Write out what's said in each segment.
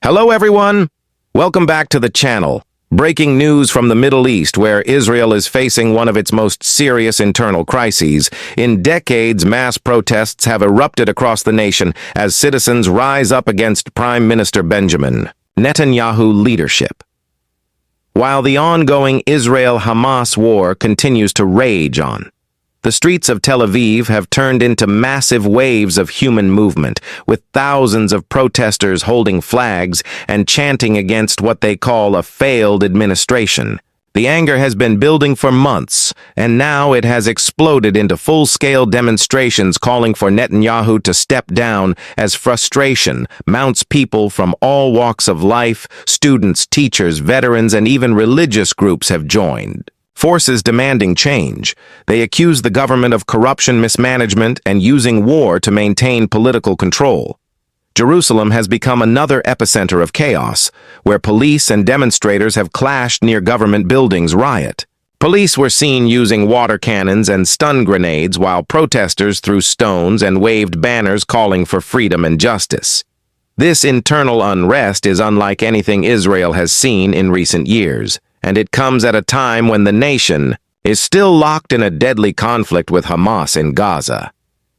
Hello everyone! Welcome back to the channel. Breaking news from the Middle East, where Israel is facing one of its most serious internal crises. In decades, mass protests have erupted across the nation as citizens rise up against Prime Minister Benjamin Netanyahu leadership. While the ongoing Israel-Hamas war continues to rage on, the streets of Tel Aviv have turned into massive waves of human movement, with thousands of protesters holding flags and chanting against what they call a failed administration. The anger has been building for months, and now it has exploded into full-scale demonstrations calling for Netanyahu to step down as frustration mounts. People from all walks of life, students, teachers, veterans, and even religious groups have joined. Forces demanding change. They accuse the government of corruption, mismanagement, and using war to maintain political control. Jerusalem has become another epicenter of chaos, where police and demonstrators have clashed near government buildings. Riot. Police were seen using water cannons and stun grenades, while protesters threw stones and waved banners calling for freedom and justice. This internal unrest is unlike anything Israel has seen in recent years, and it comes at a time when the nation is still locked in a deadly conflict with Hamas in Gaza.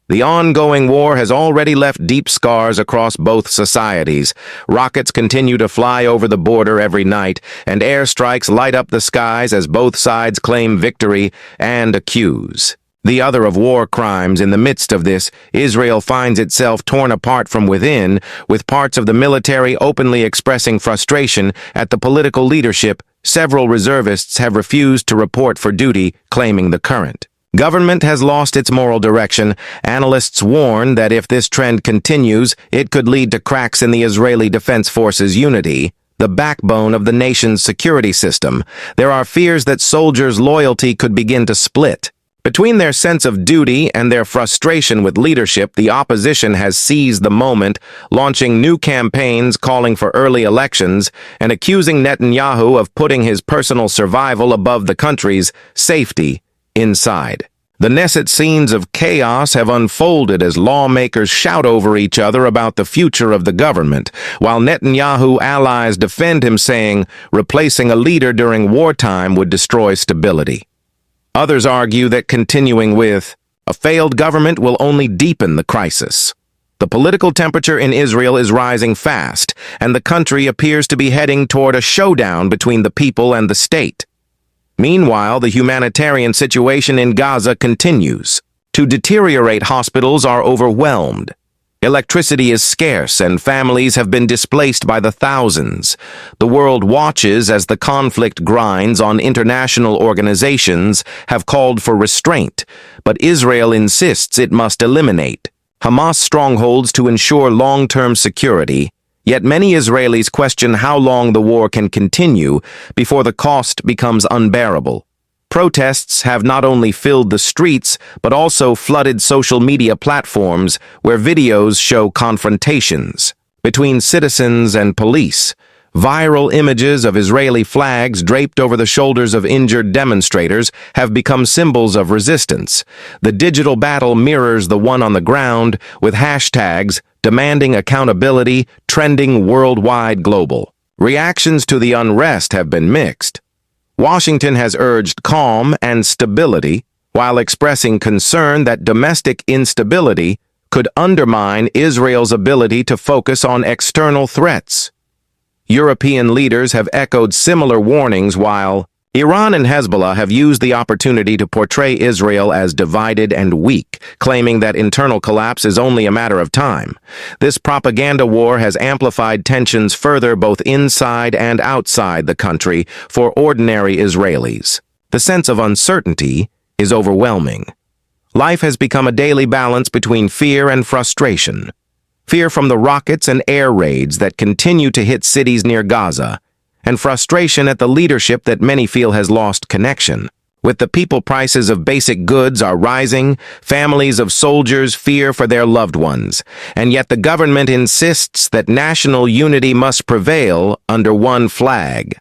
The ongoing war has already left deep scars across both societies. Rockets continue to fly over the border every night, and airstrikes light up the skies as both sides claim victory and accuse the other of war crimes. In the midst of this, Israel finds itself torn apart from within, with parts of the military openly expressing frustration at the political leadership. Several reservists have refused to report for duty, claiming the current government has lost its moral direction. Analysts warn that if this trend continues, it could lead to cracks in the Israeli Defense Forces unity, the backbone of the nation's security system. There are fears that soldiers' loyalty could begin to split. Between their sense of duty and their frustration with leadership, the opposition has seized the moment, launching new campaigns calling for early elections and accusing Netanyahu of putting his personal survival above the country's safety inside. The Knesset scenes of chaos have unfolded as lawmakers shout over each other about the future of the government, while Netanyahu allies defend him, saying replacing a leader during wartime would destroy stability. Others argue that continuing with a failed government will only deepen the crisis. The political temperature in Israel is rising fast, and the country appears to be heading toward a showdown between the people and the state. Meanwhile, the humanitarian situation in Gaza continues to deteriorate. Hospitals are overwhelmed. Electricity is scarce, and families have been displaced by the thousands. The world watches as the conflict grinds on. International organizations have called for restraint, but Israel insists it must eliminate Hamas strongholds to ensure long-term security. Yet many Israelis question how long the war can continue before the cost becomes unbearable. Protests have not only filled the streets, but also flooded social media platforms where videos show confrontations between citizens and police. Viral images of Israeli flags draped over the shoulders of injured demonstrators have become symbols of resistance. The digital battle mirrors the one on the ground, with hashtags demanding accountability trending worldwide. Global reactions to the unrest have been mixed. Washington has urged calm and stability, while expressing concern that domestic instability could undermine Israel's ability to focus on external threats. European leaders have echoed similar warnings, while Iran and Hezbollah have used the opportunity to portray Israel as divided and weak, claiming that internal collapse is only a matter of time. This propaganda war has amplified tensions further, both inside and outside the country, for ordinary Israelis. The sense of uncertainty is overwhelming. Life has become a daily balance between fear and frustration. Fear from the rockets and air raids that continue to hit cities near Gaza, and frustration at the leadership that many feel has lost connection. With the people, prices of basic goods are rising, families of soldiers fear for their loved ones, and yet the government insists that national unity must prevail under one flag.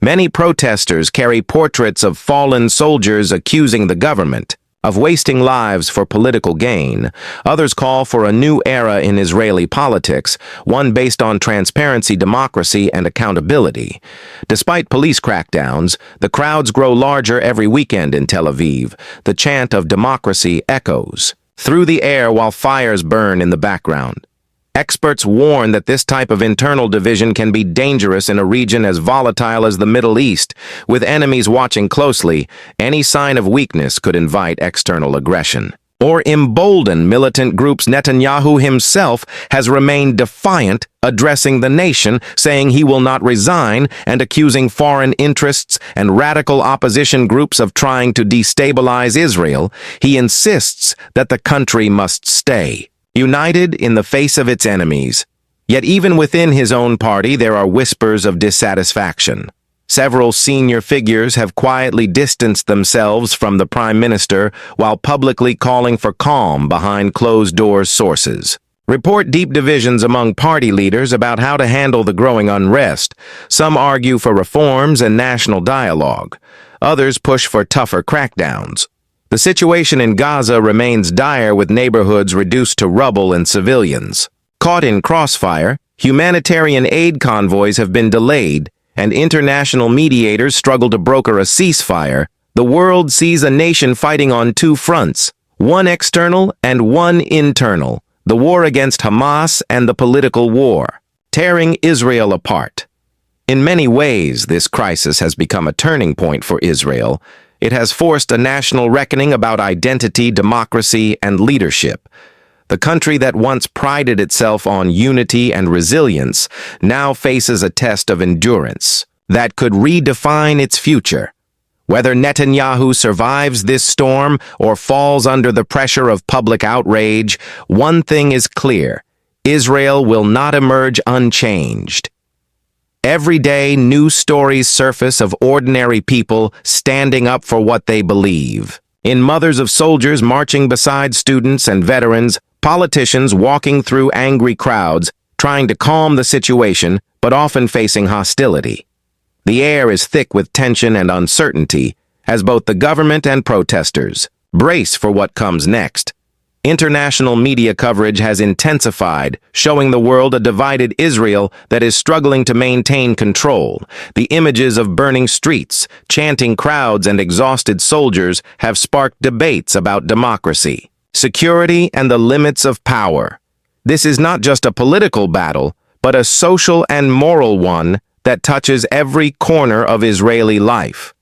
Many protesters carry portraits of fallen soldiers, accusing the government of wasting lives for political gain. Others call for a new era in Israeli politics, one based on transparency, democracy, and accountability. Despite police crackdowns, the crowds grow larger every weekend in Tel Aviv. The chant of democracy echoes through the air while fires burn in the background. Experts warn that this type of internal division can be dangerous in a region as volatile as the Middle East. With enemies watching closely, any sign of weakness could invite external aggression or embolden militant groups. Netanyahu himself has remained defiant, addressing the nation, saying he will not resign and accusing foreign interests and radical opposition groups of trying to destabilize Israel. He insists that the country must stay united in the face of its enemies. Yet even within his own party, there are whispers of dissatisfaction. Several senior figures have quietly distanced themselves from the Prime Minister while publicly calling for calm behind closed-door sources. Report deep divisions among party leaders about how to handle the growing unrest. Some argue for reforms and national dialogue. Others push for tougher crackdowns. The situation in Gaza remains dire, with neighborhoods reduced to rubble and civilians caught in crossfire. Humanitarian aid convoys have been delayed, and international mediators struggle to broker a ceasefire. The world sees a nation fighting on two fronts, one external and one internal, the war against Hamas and the political war, tearing Israel apart. In many ways, this crisis has become a turning point for Israel. It has forced a national reckoning about identity, democracy, and leadership. The country that once prided itself on unity and resilience now faces a test of endurance that could redefine its future. Whether Netanyahu survives this storm or falls under the pressure of public outrage, one thing is clear: Israel will not emerge unchanged. Every day, new stories surface of ordinary people standing up for what they believe. In mothers of soldiers marching beside students and veterans, politicians walking through angry crowds, trying to calm the situation, but often facing hostility. The air is thick with tension and uncertainty, as both the government and protesters brace for what comes next. International media coverage has intensified, showing the world a divided Israel that is struggling to maintain control. The images of burning streets, chanting crowds, and exhausted soldiers have sparked debates about democracy, security, and the limits of power. This is not just a political battle, but a social and moral one that touches every corner of Israeli life.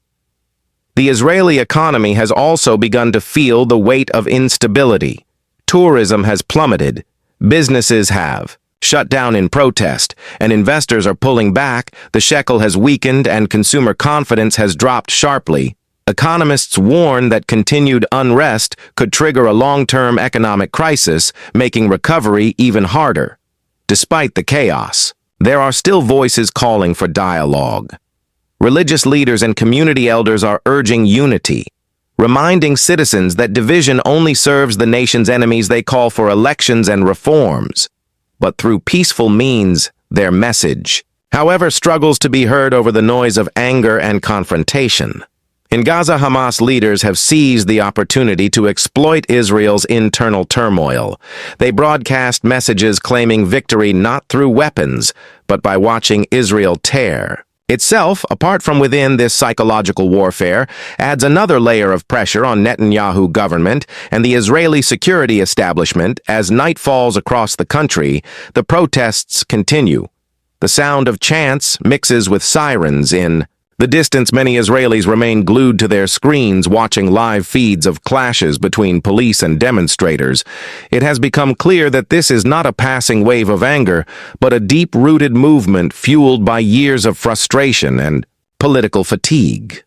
The Israeli economy has also begun to feel the weight of instability. Tourism has plummeted, businesses have shut down in protest, and investors are pulling back. The shekel has weakened and consumer confidence has dropped sharply. Economists warn that continued unrest could trigger a long-term economic crisis, making recovery even harder. Despite the chaos, there are still voices calling for dialogue. Religious leaders and community elders are urging unity, reminding citizens that division only serves the nation's enemies. They call for elections and reforms, but through peaceful means, their message, however, struggles to be heard over the noise of anger and confrontation. In Gaza, Hamas leaders have seized the opportunity to exploit Israel's internal turmoil. They broadcast messages claiming victory not through weapons, but by watching Israel tear itself apart from within. This psychological warfare adds another layer of pressure on Netanyahu government and the Israeli security establishment. As night falls across the country, the protests continue. The sound of chants mixes with sirens in the distance. Many Israelis remain glued to their screens, watching live feeds of clashes between police and demonstrators. It has become clear that this is not a passing wave of anger, but a deep-rooted movement fueled by years of frustration and political fatigue.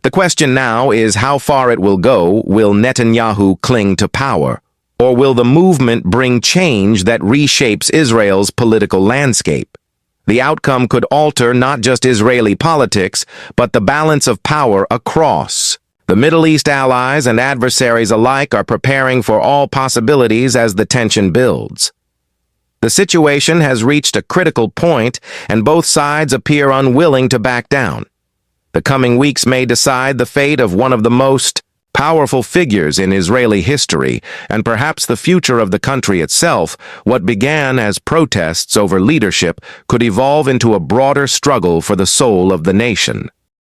The question now is how far it will go. Will Netanyahu cling to power, or will the movement bring change that reshapes Israel's political landscape? The outcome could alter not just Israeli politics, but the balance of power across. The Middle East. Allies and adversaries alike are preparing for all possibilities as the tension builds. The situation has reached a critical point, and both sides appear unwilling to back down. The coming weeks may decide the fate of one of the most powerful figures in Israeli history, and perhaps the future of the country itself. What began as protests over leadership could evolve into a broader struggle for the soul of the nation.